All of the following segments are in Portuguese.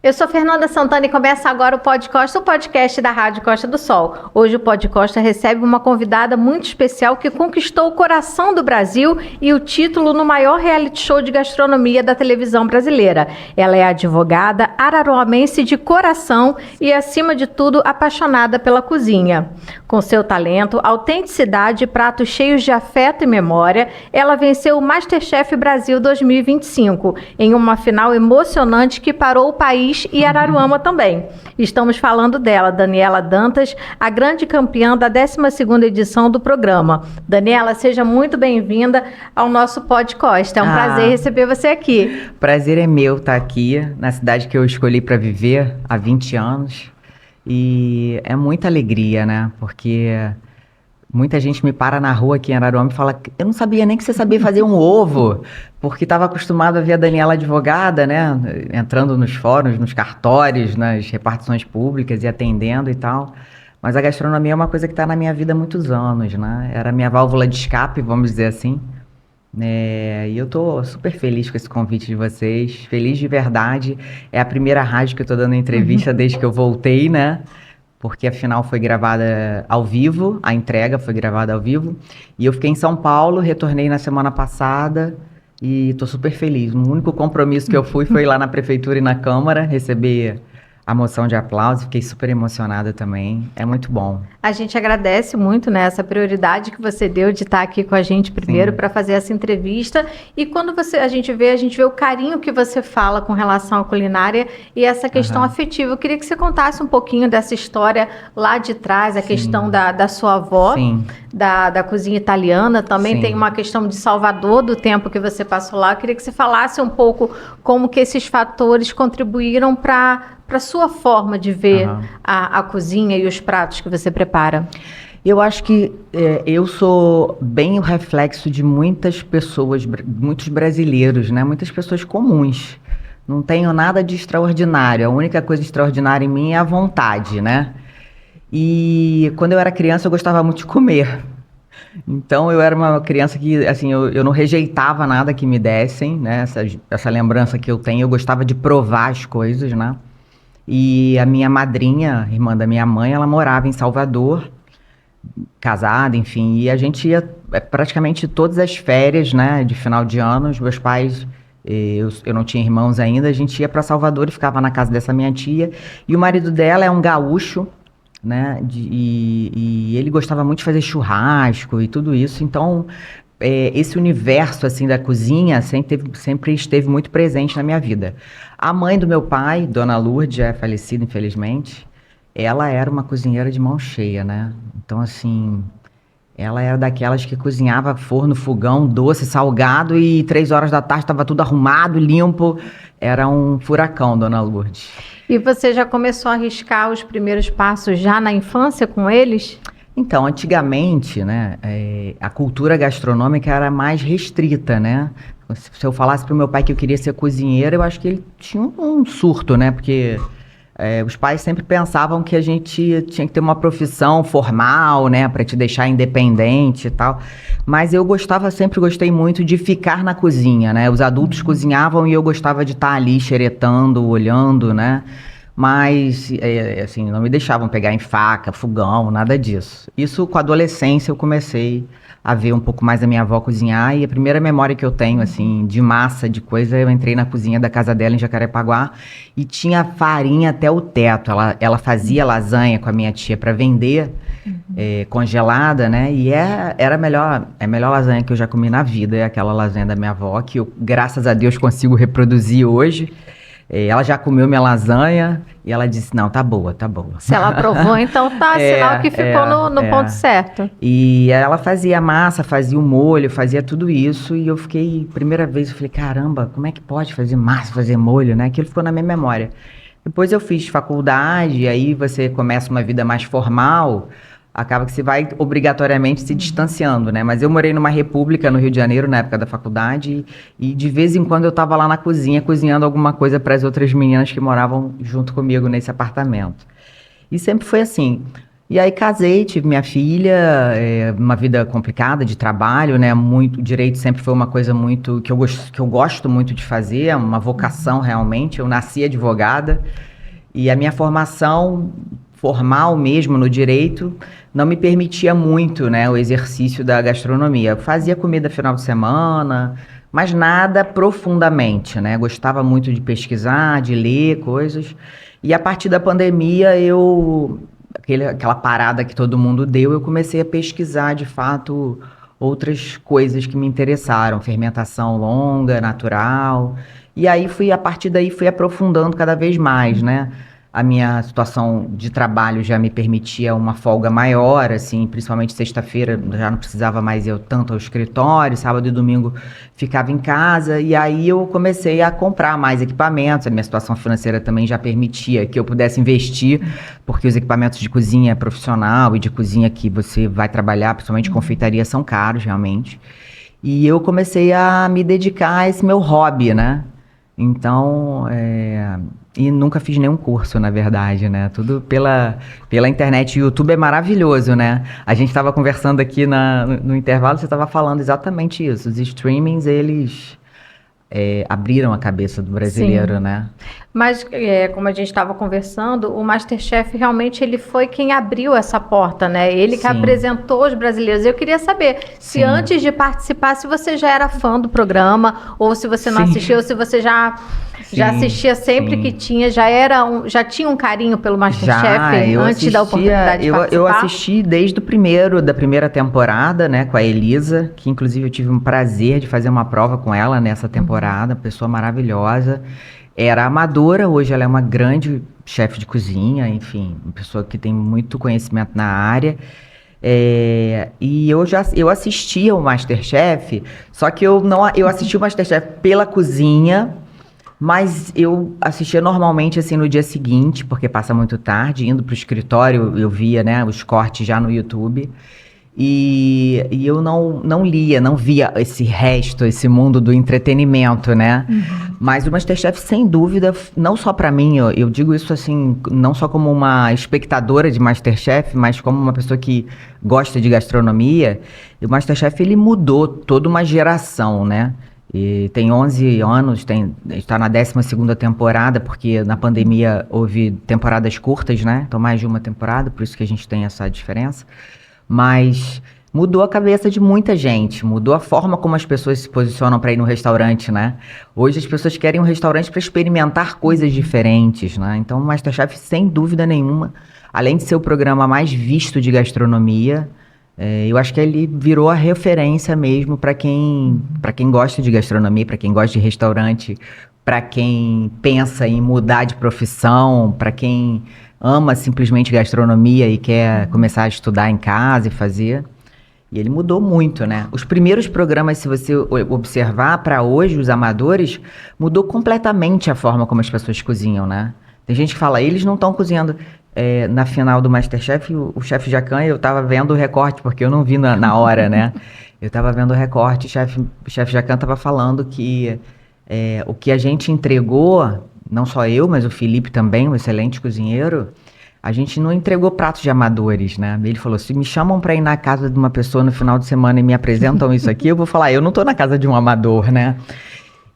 Eu sou Fernanda Santana e começa agora o podcast da Rádio Costa do Sol. Hoje o Pod Costa recebe uma convidada muito especial que conquistou o coração do Brasil e o título no maior reality show de gastronomia da televisão brasileira. Ela é advogada, araruamense de coração e, acima de tudo, apaixonada pela cozinha. Com seu talento, autenticidade e pratos cheios de afeto e memória, ela venceu o MasterChef Brasil 2025 em uma final emocionante que parou o país e Araruama também. Estamos falando dela, Daniela Dantas, a grande campeã da 12ª edição do programa. Daniela, seja muito bem-vinda ao nosso Pod Costa. É um prazer receber você aqui. Prazer é meu estar aqui, na cidade que eu escolhi para viver há 20 anos. E é muita alegria, né? Porque muita gente me para na rua aqui em Araruama e fala: eu não sabia nem que você sabia fazer um ovo, porque estava acostumado a ver a Daniela advogada, né? Entrando nos fóruns, nos cartórios, nas repartições públicas e atendendo e tal. Mas a gastronomia é uma coisa que está na minha vida há muitos anos, né? Era a minha válvula de escape, vamos dizer assim. E eu tô super feliz com esse convite de vocês, feliz de verdade. É a primeira rádio que eu tô dando entrevista desde que eu voltei, né? Porque a final foi gravada ao vivo, a entrega foi gravada ao vivo. E eu fiquei em São Paulo, retornei na semana passada e tô super feliz. O único compromisso que eu fui foi lá na prefeitura e na Câmara receber a moção de aplauso. Fiquei super emocionada também. É muito bom. A gente agradece muito, né, essa prioridade que você deu de estar aqui com a gente primeiro para fazer essa entrevista. E quando a gente vê o carinho que você fala com relação à culinária e essa questão afetiva. Eu queria que você contasse um pouquinho dessa história lá de trás, a questão da sua avó, da cozinha italiana. Também tem uma questão de Salvador, do tempo que você passou lá. Eu queria que você falasse um pouco como que esses fatores contribuíram para a sua forma de ver a cozinha e os pratos que você prepara. Eu acho que eu sou bem o reflexo de muitas pessoas, muitos brasileiros, né? Muitas pessoas comuns. Não tenho nada de extraordinário. A única coisa extraordinária em mim é a vontade, né? E quando eu era criança eu gostava muito de comer. Então eu era uma criança que, assim, eu não rejeitava nada que me dessem, né? Essa lembrança que eu tenho, eu gostava de provar as coisas, né? E a minha madrinha, irmã da minha mãe, ela morava em Salvador, casada, enfim, e a gente ia praticamente todas as férias, né, de final de ano. Os meus pais, eu não tinha irmãos ainda, a gente ia para Salvador e ficava na casa dessa minha tia, e o marido dela é um gaúcho, né, e ele gostava muito de fazer churrasco e tudo isso. Então esse universo assim da cozinha sempre esteve muito presente na minha vida. A mãe do meu pai, Dona Lourdes, já é falecida infelizmente, ela era uma cozinheira de mão cheia, né? Então assim, ela era daquelas que cozinhava forno, fogão, doce, salgado, e 3 horas da tarde estava tudo arrumado, limpo. Era um furacão, Dona Lourdes. E você já começou a arriscar os primeiros passos já na infância com eles? Então, antigamente, né, a cultura gastronômica era mais restrita, né? Se eu falasse para o meu pai que eu queria ser cozinheira, eu acho que ele tinha um surto, né? Porque os pais sempre pensavam que a gente tinha que ter uma profissão formal, né? Para te deixar independente e tal. Mas eu sempre gostei muito de ficar na cozinha, né? Os adultos cozinhavam e eu gostava de estar ali xeretando, olhando, né? Mas, assim, não me deixavam pegar em faca, fogão, nada disso. Isso, com a adolescência, eu comecei a ver um pouco mais a minha avó cozinhar. E a primeira memória que eu tenho, assim, de massa, de coisa, eu entrei na cozinha da casa dela, em Jacarepaguá, e tinha farinha até o teto. Ela fazia lasanha com a minha tia para vender, congelada, né? E era a melhor lasanha que eu já comi na vida, é aquela lasanha da minha avó, que eu, graças a Deus, consigo reproduzir hoje. Ela já comeu minha lasanha e ela disse: não, tá boa, tá boa. Se ela provou, então tá sinal que ficou no ponto certo. E ela fazia massa, fazia o molho, fazia tudo isso. E eu fiquei, primeira vez, eu falei: caramba, como é que pode fazer massa, fazer molho, né? Aquilo ficou na minha memória. Depois eu fiz faculdade, e aí você começa uma vida mais formal. Acaba que você vai obrigatoriamente se distanciando, né? Mas eu morei numa república no Rio de Janeiro, na época da faculdade, e de vez em quando eu estava lá na cozinha, cozinhando alguma coisa para as outras meninas que moravam junto comigo nesse apartamento. E sempre foi assim. E aí casei, tive minha filha, uma vida complicada de trabalho, né? Muito, direito sempre foi uma coisa muito que eu gosto muito de fazer, é uma vocação realmente. Eu nasci advogada e a minha formação formal mesmo no direito não me permitia muito, né, o exercício da gastronomia. Eu fazia comida final de semana, mas nada profundamente, né? Gostava muito de pesquisar, de ler coisas. E a partir da pandemia, aquela parada que todo mundo deu, eu comecei a pesquisar de fato outras coisas que me interessaram, fermentação longa, natural. E aí a partir daí fui aprofundando cada vez mais, né? A minha situação de trabalho já me permitia uma folga maior, assim, principalmente sexta-feira já não precisava mais eu tanto ao escritório, sábado e domingo ficava em casa, e aí eu comecei a comprar mais equipamentos, a minha situação financeira também já permitia que eu pudesse investir, porque os equipamentos de cozinha profissional e de cozinha que você vai trabalhar, principalmente confeitaria, são caros realmente. E eu comecei a me dedicar a esse meu hobby, né? Então, e nunca fiz nenhum curso, na verdade, né? Tudo pela internet. O YouTube é maravilhoso, né? A gente estava conversando aqui no intervalo, você estava falando exatamente isso. Os streamings, eles abriram a cabeça do brasileiro, Sim. né? Mas, como a gente estava conversando, o MasterChef realmente ele foi quem abriu essa porta, né? Ele que Sim. apresentou os brasileiros. Eu queria saber se Sim. antes de participar, se você já era fã do programa, ou se você não Sim. assistiu, ou se você já assistia sempre sim. que tinha, já tinha um carinho pelo MasterChef eu antes da oportunidade de participar? eu assisti desde da primeira temporada, né, com a Elisa, que inclusive eu tive um prazer de fazer uma prova com ela nessa temporada, pessoa maravilhosa. Era amadora, hoje ela é uma grande chefe de cozinha, enfim, uma pessoa que tem muito conhecimento na área. E eu assistia o MasterChef, só que eu assisti o MasterChef pela cozinha, mas eu assistia normalmente assim no dia seguinte, porque passa muito tarde, indo pro escritório eu via, né, os cortes já no YouTube. E eu não lia, não via esse mundo do entretenimento, né? Mas o MasterChef, sem dúvida, não só para mim, eu digo isso assim, não só como uma espectadora de MasterChef, mas como uma pessoa que gosta de gastronomia. E o MasterChef, ele mudou toda uma geração, né? E tem 11 anos, está na 12ª temporada, porque na pandemia houve temporadas curtas, né? Então mais de uma temporada, por isso que a gente tem essa diferença. Mas mudou a cabeça de muita gente, mudou a forma como as pessoas se posicionam para ir no restaurante, né? Hoje as pessoas querem um restaurante para experimentar coisas diferentes, né? Então o MasterChef, sem dúvida nenhuma, além de ser o programa mais visto de gastronomia, eu acho que ele virou a referência mesmo para quem gosta de gastronomia, para quem gosta de restaurante, para quem pensa em mudar de profissão, para quem ama simplesmente gastronomia e quer começar a estudar em casa e fazer. E ele mudou muito, né? Os primeiros programas, se você observar para hoje, os amadores, mudou completamente a forma como as pessoas cozinham, né? Tem gente que fala, eles não estão cozinhando. Na final do MasterChef, o chefe Jacan, eu tava vendo o recorte, porque eu não vi na hora, né? Eu tava vendo o recorte, o chefe Jacan tava falando que o que a gente entregou, não só eu, mas o Felipe também, um excelente cozinheiro, a gente não entregou pratos de amadores, né? Ele falou, se me chamam para ir na casa de uma pessoa no final de semana e me apresentam isso aqui, eu vou falar, eu não tô na casa de um amador, né?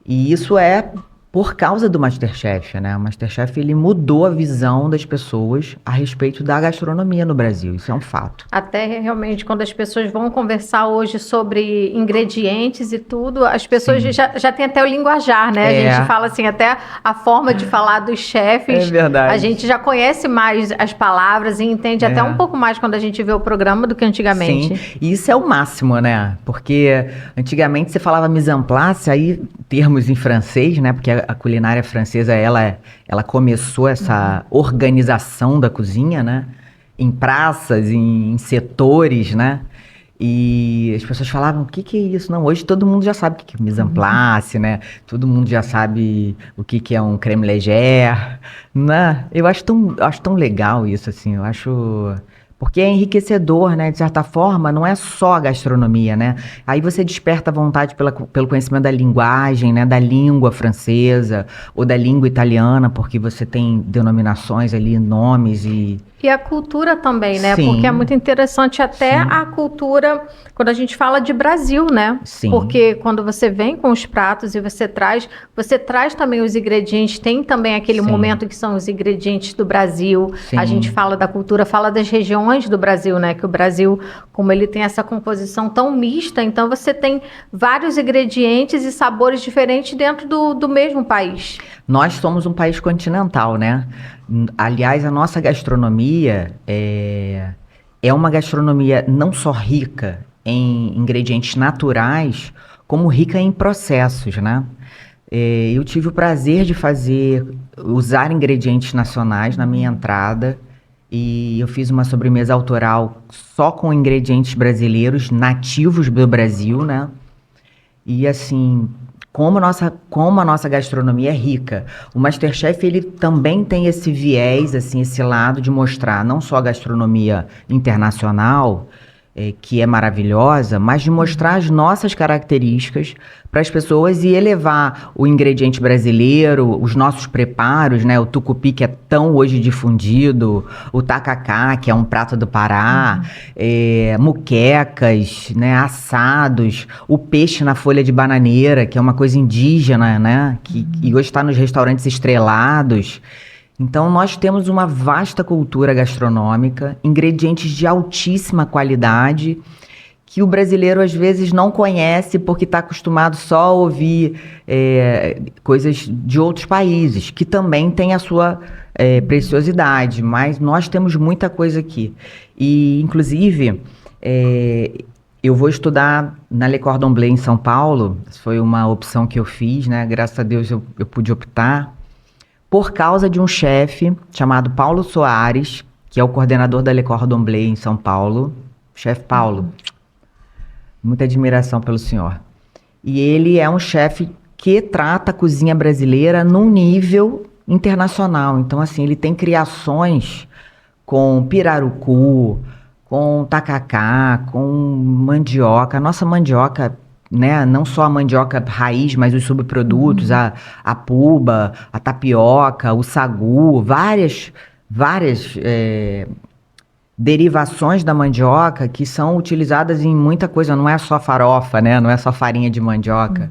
E isso é por causa do MasterChef, né? O MasterChef, ele mudou a visão das pessoas a respeito da gastronomia no Brasil, isso é um fato. Até realmente, quando as pessoas vão conversar hoje sobre ingredientes e tudo, as pessoas já têm até o linguajar, né? A gente fala assim, até a forma de falar dos chefes. É verdade. A gente já conhece mais as palavras e entende até um pouco mais quando a gente vê o programa do que antigamente. Sim, e isso é o máximo, né? Porque antigamente você falava mise en place, aí termos em francês, né? Porque a culinária francesa, ela começou essa organização da cozinha, né? Em praças, em setores, né? E as pessoas falavam, o que é isso? Não, hoje todo mundo já sabe o que é mise en place, né? Todo mundo já sabe o que é um crème légère, né? Eu acho tão legal isso, assim, eu acho... Porque é enriquecedor, né? De certa forma, não é só a gastronomia, né? Aí você desperta a vontade pelo conhecimento da linguagem, né? Da língua francesa ou da língua italiana, porque você tem denominações ali, nomes e... E a cultura também, né? Sim. Porque é muito interessante até a cultura, quando a gente fala de Brasil, né? Sim. Porque quando você vem com os pratos e você traz também os ingredientes, tem também aquele momento que são os ingredientes do Brasil. Sim. A gente fala da cultura, fala das regiões do Brasil, né? Que o Brasil, como ele tem essa composição tão mista, então você tem vários ingredientes e sabores diferentes dentro do mesmo país. Nós somos um país continental, né? Aliás, a nossa gastronomia é uma gastronomia não só rica em ingredientes naturais, como rica em processos, né? Eu tive o prazer de usar ingredientes nacionais na minha entrada e eu fiz uma sobremesa autoral só com ingredientes brasileiros, nativos do Brasil, né? E assim... Como a nossa gastronomia é rica. O MasterChef, ele também tem esse viés, assim, esse lado de mostrar não só a gastronomia internacional, que é maravilhosa, mas de mostrar as nossas características para as pessoas e elevar o ingrediente brasileiro, os nossos preparos, né? O tucupi, que é tão hoje difundido, o tacacá, que é um prato do Pará, muquecas, né? Assados, o peixe na folha de bananeira, que é uma coisa indígena, né? E hoje está nos restaurantes estrelados. Então, nós temos uma vasta cultura gastronômica, ingredientes de altíssima qualidade, que o brasileiro às vezes não conhece porque está acostumado só a ouvir coisas de outros países, que também tem a sua preciosidade, mas nós temos muita coisa aqui. E, inclusive, eu vou estudar na Le Cordon Bleu em São Paulo, foi uma opção que eu fiz, né? Graças a Deus eu pude optar, por causa de um chefe chamado Paulo Soares, que é o coordenador da Le Cordon Bleu em São Paulo. Chefe Paulo, muita admiração pelo senhor. E ele é um chefe que trata a cozinha brasileira num nível internacional. Então, assim, ele tem criações com pirarucu, com tacacá, com mandioca. A nossa mandioca, né, não só a mandioca raiz, mas os subprodutos, a puba, a tapioca, o sagu, várias derivações da mandioca que são utilizadas em muita coisa, não é só farofa, né, não é só farinha de mandioca.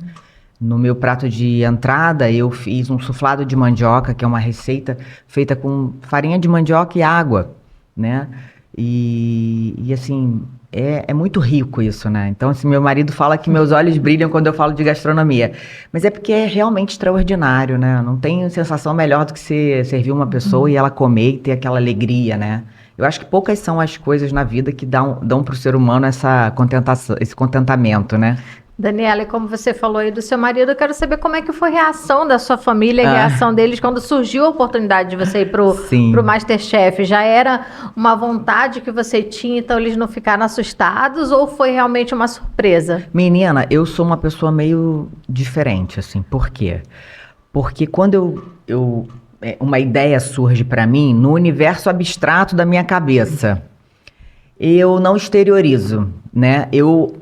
No meu prato de entrada, eu fiz um suflado de mandioca, que é uma receita feita com farinha de mandioca e água, né, e assim... É muito rico isso, né? Então, assim, meu marido fala que meus olhos brilham quando eu falo de gastronomia. Mas é porque é realmente extraordinário, né? Não tem sensação melhor do que você servir uma pessoa e ela comer e ter aquela alegria, né? Eu acho que poucas são as coisas na vida que dão para o ser humano esse contentamento, né? Daniela, e como você falou aí do seu marido, eu quero saber como é que foi a reação da sua família, a reação deles quando surgiu a oportunidade de você ir pro MasterChef. Já era uma vontade que você tinha, então eles não ficaram assustados ou foi realmente uma surpresa? Menina, eu sou uma pessoa meio diferente, assim. Por quê? Porque quando uma ideia surge para mim no universo abstrato da minha cabeça, eu não exteriorizo, né? Eu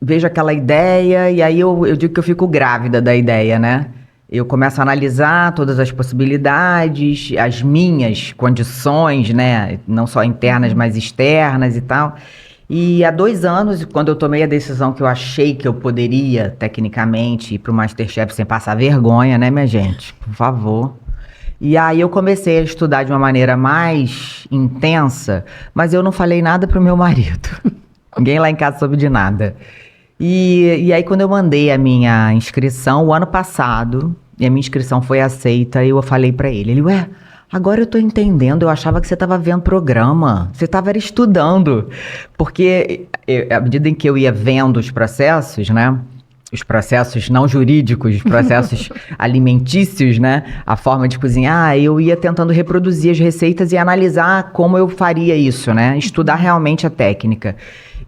vejo aquela ideia e aí eu digo que eu fico grávida da ideia, né? Eu começo a analisar todas as possibilidades, as minhas condições, né? Não só internas, mas externas e tal. E há 2 anos, quando eu tomei a decisão que eu achei que eu poderia, tecnicamente, ir para o MasterChef sem passar vergonha, né, minha gente? Por favor. E aí eu comecei a estudar de uma maneira mais intensa, mas eu não falei nada pro meu marido. Ninguém lá em casa soube de nada. E aí quando eu mandei a minha inscrição o ano passado, e a minha inscrição foi aceita, eu falei pra ele, ué, agora eu tô entendendo, eu achava que você tava vendo programa, você tava estudando. Porque à medida em que eu ia vendo os processos, né, os processos não jurídicos, os processos alimentícios, né, a forma de cozinhar, eu ia tentando reproduzir as receitas e analisar como eu faria isso, né, estudar realmente a técnica.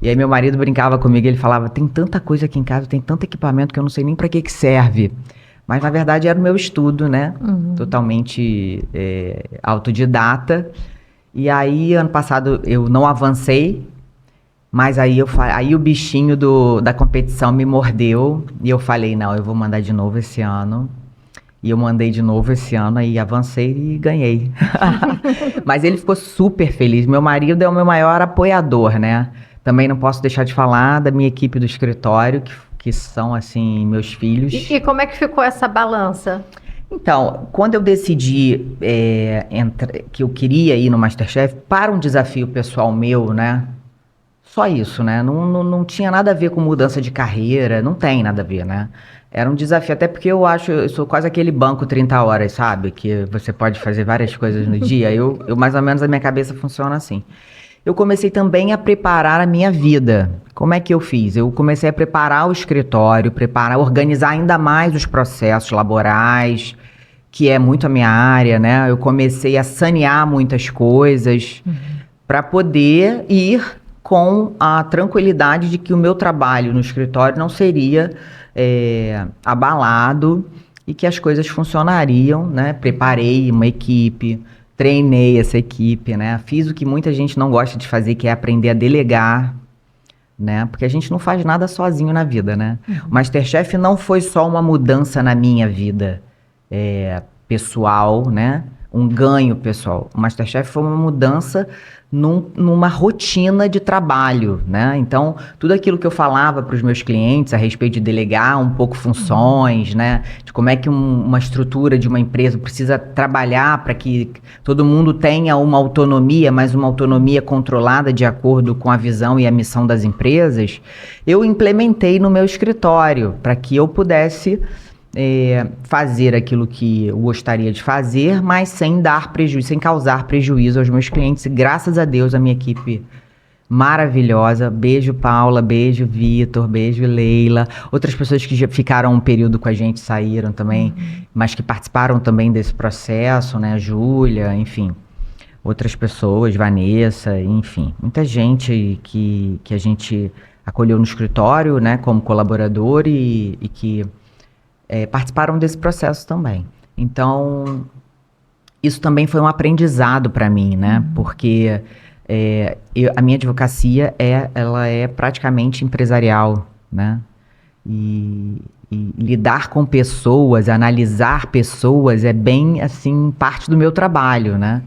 E aí meu marido brincava comigo, ele falava, tem tanta coisa aqui em casa, tem tanto equipamento que eu não sei nem para que serve. Mas na verdade era o meu estudo, né? Totalmente autodidata. E aí, ano passado, eu não avancei, mas aí o bichinho da competição me mordeu e eu falei, não, eu vou mandar de novo esse ano. E eu mandei de novo esse ano, aí avancei e ganhei. Mas ele ficou super feliz. Meu marido é o meu maior apoiador, né? Também não posso deixar de falar da minha equipe do escritório, que são, assim, meus filhos. E como é que ficou essa balança? Então, quando eu decidi que eu queria ir no MasterChef para um desafio pessoal meu, né? Só isso, né? Não tinha nada a ver com mudança de carreira, não tem nada a ver, né? Era um desafio, até porque eu sou quase aquele banco 30 horas, sabe? Que você pode fazer várias coisas no dia. Eu mais ou menos, a minha cabeça funciona assim. Eu comecei também a preparar a minha vida. Como é que eu fiz? Eu comecei a preparar o escritório, organizar ainda mais os processos laborais, que é muito a minha área, né? Eu comecei a sanear muitas coisas para poder ir com a tranquilidade de que o meu trabalho no escritório não seria abalado e que as coisas funcionariam, né? Preparei uma equipe, treinei essa equipe, né? Fiz o que muita gente não gosta de fazer, que é aprender a delegar, né? Porque a gente não faz nada sozinho na vida, né? O MasterChef não foi só uma mudança na minha vida pessoal, né? Um ganho pessoal. O MasterChef foi uma mudança numa rotina de trabalho, né? Então, tudo aquilo que eu falava para os meus clientes a respeito de delegar um pouco funções, né? De como é que uma estrutura de uma empresa precisa trabalhar para que todo mundo tenha uma autonomia, mas uma autonomia controlada de acordo com a visão e a missão das empresas, eu implementei no meu escritório para que eu pudesse fazer aquilo que eu gostaria de fazer, mas sem dar prejuízo, sem causar prejuízo aos meus clientes. E graças a Deus, a minha equipe maravilhosa. Beijo, Paula, beijo, Vitor, beijo, Leila. Outras pessoas que já ficaram um período com a gente saíram também, mas que participaram também desse processo, né? Júlia, enfim. Outras pessoas, Vanessa, enfim. Muita gente que a gente acolheu no escritório, né? Como colaborador e que participaram desse processo também. Então, isso também foi um aprendizado para mim, né? Porque a minha advocacia ela é praticamente empresarial, né? E lidar com pessoas, analisar pessoas é bem, assim, parte do meu trabalho, né?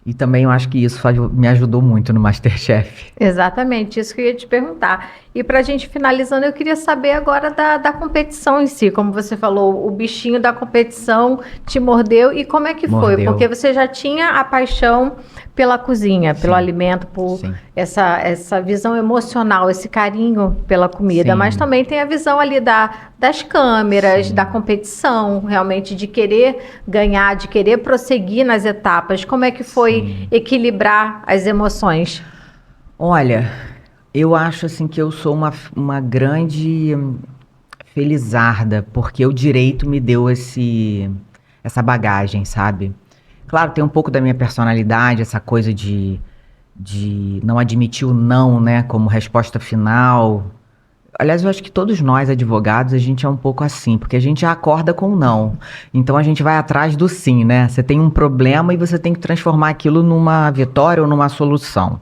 E também eu acho que isso me ajudou muito no MasterChef. Exatamente, isso que eu ia te perguntar. E para a gente finalizando, eu queria saber agora da competição em si. Como você falou, o bichinho da competição te mordeu. E como é que foi? Porque você já tinha a paixão pela cozinha, pelo alimento, por essa visão emocional, esse carinho pela comida. Mas também tem a visão ali das câmeras, da competição, realmente de querer ganhar, de querer prosseguir nas etapas. Como é que foi equilibrar as emoções? Olha, eu acho assim que eu sou uma grande felizarda, porque o direito me deu essa bagagem, sabe? Claro, tem um pouco da minha personalidade, essa coisa de não admitir o não, né, como resposta final. Aliás, eu acho que todos nós, advogados, a gente é um pouco assim, porque a gente já acorda com o não. Então a gente vai atrás do sim, né? Você tem um problema e você tem que transformar aquilo numa vitória ou numa solução.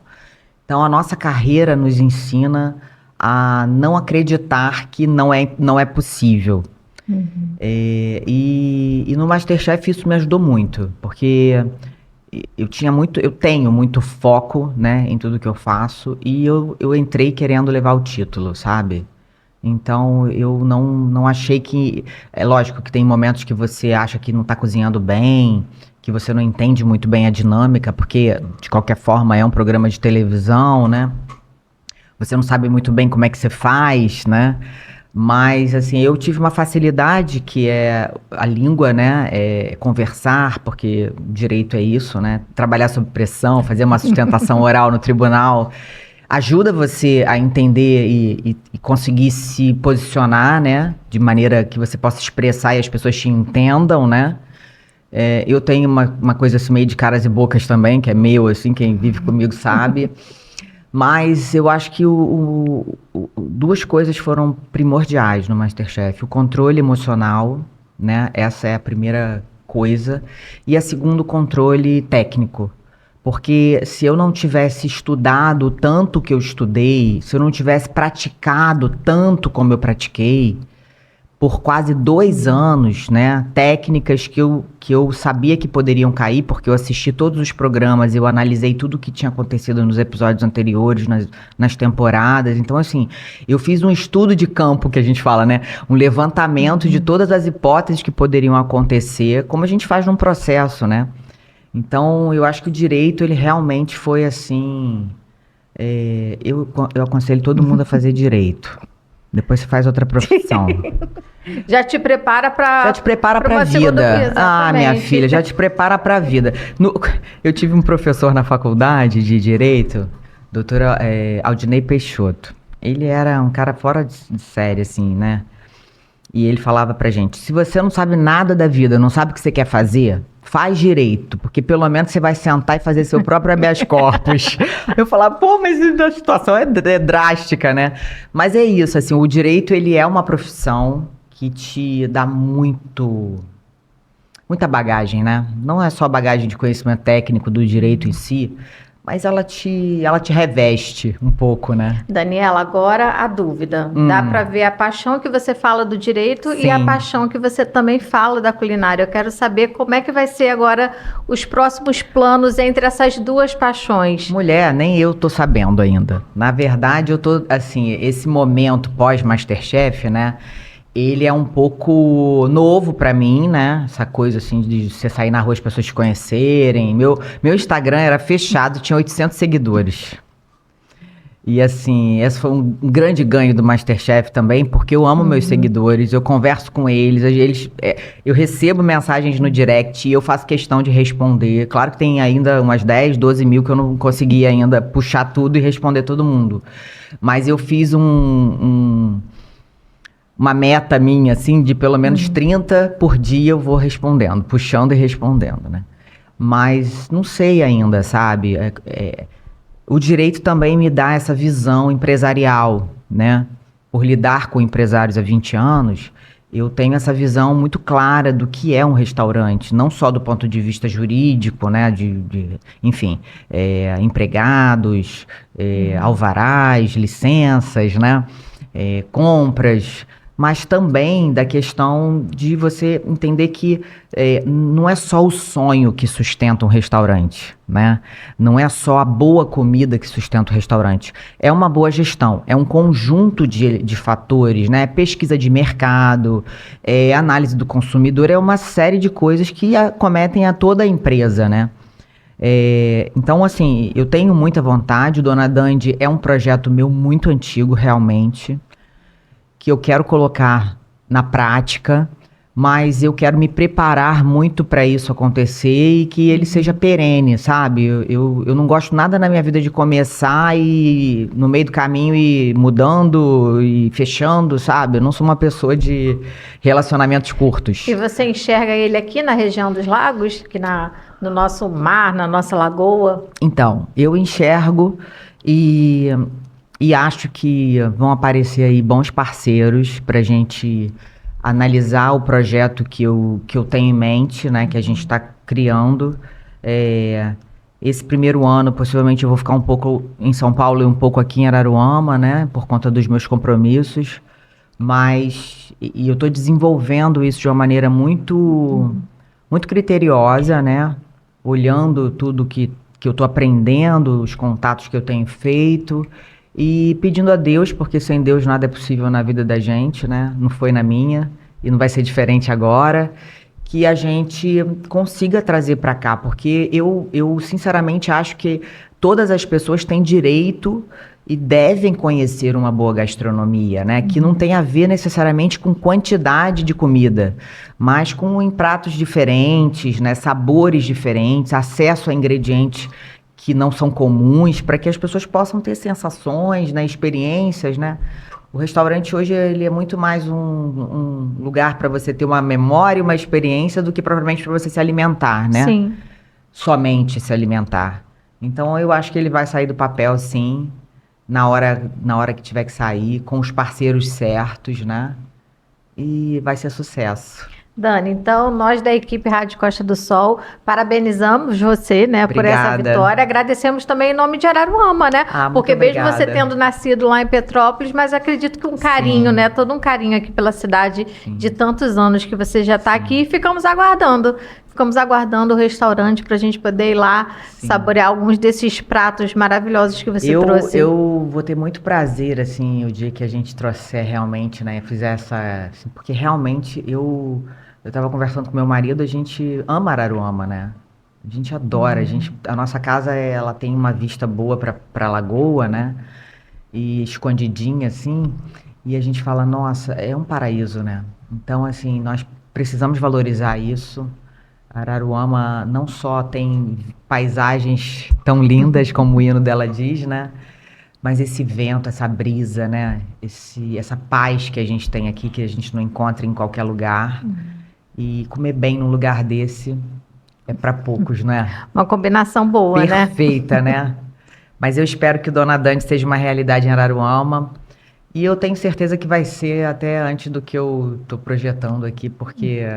Então, a nossa carreira nos ensina a não acreditar que não é possível. E no MasterChef isso me ajudou muito, porque eu tenho muito foco, né, em tudo que eu faço, e eu entrei querendo levar o título, sabe? Então, eu não achei que... É lógico que tem momentos que você acha que não está cozinhando bem, que você não entende muito bem a dinâmica, porque, de qualquer forma, é um programa de televisão, né? Você não sabe muito bem como é que você faz, né? Mas, assim, eu tive uma facilidade que é a língua, né? Conversar, porque direito é isso, né? Trabalhar sob pressão, fazer uma sustentação oral no tribunal, ajuda você a entender e conseguir se posicionar, né? De maneira que você possa expressar e as pessoas te entendam, né? Eu tenho uma coisa assim meio de caras e bocas também, que é meu, assim, quem vive comigo sabe. Mas eu acho que duas coisas foram primordiais no MasterChef. O controle emocional, né? Essa é a primeira coisa. E a segunda, o controle técnico. Porque se eu não tivesse estudado tanto que eu estudei, se eu não tivesse praticado tanto como eu pratiquei, por quase 2 anos, né? Técnicas que eu sabia que poderiam cair, porque eu assisti todos os programas, eu analisei tudo o que tinha acontecido nos episódios anteriores, nas temporadas. Então, assim, eu fiz um estudo de campo, que a gente fala, né? Um levantamento de todas as hipóteses que poderiam acontecer, como a gente faz num processo, né? Então, eu acho que o direito, ele realmente foi assim... eu aconselho todo mundo a fazer direito. Depois você faz outra profissão. Já te prepara para Já te prepara para a vida. Ah, minha filha, já te prepara para a vida. Eu tive um professor na faculdade de Direito, doutor Aldinei Peixoto. Ele era um cara fora de série, assim, né? E ele falava pra gente, se você não sabe nada da vida, não sabe o que você quer fazer, faz direito, porque pelo menos você vai sentar e fazer seu próprio habeas corpus. Eu falava, pô, mas a situação é drástica, né? Mas é isso, assim, o direito, ele é uma profissão que te dá muita bagagem, né? Não é só bagagem de conhecimento técnico do direito em si, mas ela te reveste um pouco, né? Daniela, agora a dúvida. Dá para ver a paixão que você fala do direito Sim. E a paixão que você também fala da culinária. Eu quero saber como é que vai ser agora os próximos planos entre essas duas paixões. Mulher, nem eu tô sabendo ainda. Na verdade, eu tô, assim, esse momento pós-MasterChef, né? Ele é um pouco novo pra mim, né? Essa coisa assim de você sair na rua as pessoas te conhecerem. Meu Instagram era fechado, tinha 800 seguidores. E assim, esse foi um grande ganho do MasterChef também, porque eu amo meus seguidores, eu converso com eles, eu recebo mensagens no direct e eu faço questão de responder. Claro que tem ainda umas 10, 12 mil que eu não consegui ainda puxar tudo e responder todo mundo. Mas eu fiz uma meta minha, assim, de pelo menos 30 por dia eu vou respondendo, puxando e respondendo, né? Mas não sei ainda, sabe? O direito também me dá essa visão empresarial, né? Por lidar com empresários há 20 anos, eu tenho essa visão muito clara do que é um restaurante, não só do ponto de vista jurídico, né? Enfim, empregados, alvarás, licenças, né? Compras, mas também da questão de você entender que não é só o sonho que sustenta um restaurante, né? Não é só a boa comida que sustenta o restaurante. É uma boa gestão, é um conjunto de fatores, né? Pesquisa de mercado, análise do consumidor, é uma série de coisas que acometem a toda a empresa, né? Então, assim, eu tenho muita vontade. O Dona Dandy é um projeto meu muito antigo, realmente, que eu quero colocar na prática, mas eu quero me preparar muito para isso acontecer e que ele seja perene, sabe? Eu não gosto nada na minha vida de começar e no meio do caminho ir mudando e fechando, sabe? Eu não sou uma pessoa de relacionamentos curtos. E você enxerga ele aqui na região dos lagos, aqui no nosso mar, na nossa lagoa? Então, eu enxergo e acho que vão aparecer aí bons parceiros para a gente analisar o projeto que eu tenho em mente, né? Que a gente está criando. Esse primeiro ano, possivelmente, eu vou ficar um pouco em São Paulo e um pouco aqui em Araruama, né? Por conta dos meus compromissos. Mas eu estou desenvolvendo isso de uma maneira muito criteriosa, né? Olhando tudo que eu estou aprendendo, os contatos que eu tenho feito e pedindo a Deus, porque sem Deus nada é possível na vida da gente, né? Não foi na minha e não vai ser diferente agora, que a gente consiga trazer para cá, porque eu sinceramente acho que todas as pessoas têm direito e devem conhecer uma boa gastronomia, né? Que não tem a ver necessariamente com quantidade de comida, mas com pratos diferentes, né? Sabores diferentes, acesso a ingredientes que não são comuns, para que as pessoas possam ter sensações, né? Experiências, né? O restaurante hoje ele é muito mais um lugar para você ter uma memória, uma experiência, do que propriamente para você se alimentar, né? Sim. Somente se alimentar. Então eu acho que ele vai sair do papel, sim, na hora que tiver que sair, com os parceiros certos, né? E vai ser sucesso. Dani, então nós da equipe Rádio Costa do Sol parabenizamos você, né, por essa Obrigada. vitória. Agradecemos também em nome de Araruama, né? Ah, muito Porque mesmo obrigada. você tendo nascido lá em Petrópolis, mas acredito que um carinho, Sim. né, todo um carinho aqui pela cidade Sim. de tantos anos que você já está Sim. aqui e ficamos aguardando o restaurante para a gente poder ir lá Sim. saborear alguns desses pratos maravilhosos que você trouxe. Eu vou ter muito prazer, assim, o dia que a gente trouxer realmente, né, fizer essa... assim, porque realmente eu tava conversando com meu marido, a gente ama Araruama, né? A gente adora, a nossa casa, ela tem uma vista boa pra lagoa, né? E escondidinha, assim, e a gente fala, nossa, é um paraíso, né? Então, assim, nós precisamos valorizar isso. Araruama não só tem paisagens tão lindas como o hino dela diz, né? Mas esse vento, essa brisa, né? Essa paz que a gente tem aqui, que a gente não encontra em qualquer lugar. E comer bem num lugar desse é para poucos, não é? Uma combinação boa, né? Perfeita, né? Mas eu espero que Dona Dante seja uma realidade em Araruama. E eu tenho certeza que vai ser até antes do que eu estou projetando aqui, porque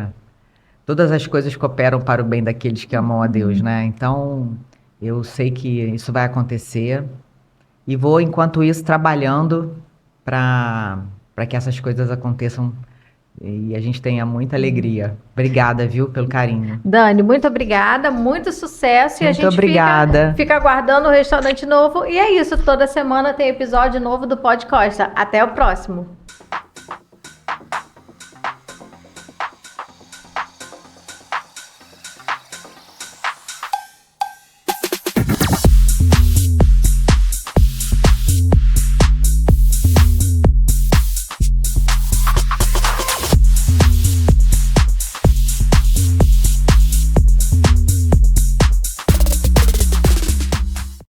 todas as coisas cooperam para o bem daqueles que amam a Deus, né? Então, eu sei que isso vai acontecer. E vou, enquanto isso, trabalhando para que essas coisas aconteçam e a gente tenha muita alegria. Obrigada, viu, pelo carinho. Dani, muito obrigada, muito sucesso. E a Muito gente obrigada. fica aguardando o restaurante novo. E é isso, toda semana tem episódio novo do Pod Costa. Até o próximo.